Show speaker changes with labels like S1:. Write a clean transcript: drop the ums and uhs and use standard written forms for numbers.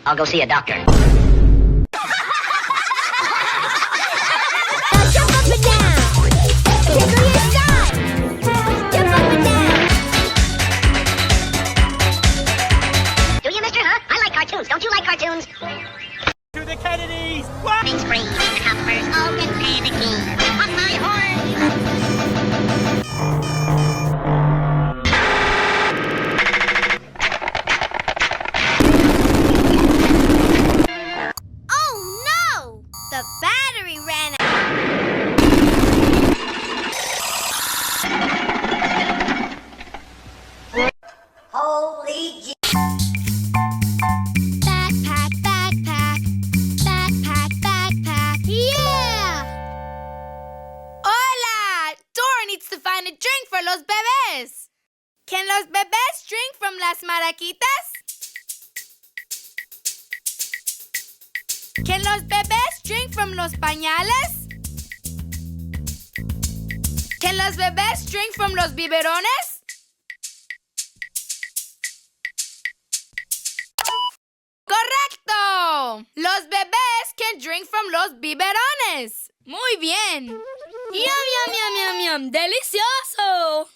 S1: I'll go see a doctor.
S2: Now jump up and down. Tickle your side. Jump up and down.
S1: Do you, mister, huh? I like cartoons. Don't you like cartoons?
S3: To the Kennedys! What?
S1: Big screen, the hoppers, all been panicking. On my horn!
S2: Oh no! The battery ran out.
S1: Holy G...
S2: Backpack, backpack. Backpack, backpack. Yeah!
S4: ¡Hola! Dora needs to find a drink for los bebés. Can los bebés drink from las maraquitas? Can los bebés drink from los pañales? Can los bebés drink from los biberones? ¡Correcto! Los bebés can drink from los biberones. Muy bien. ¡Yum, yum, yum, yum, yum! ¡Delicioso!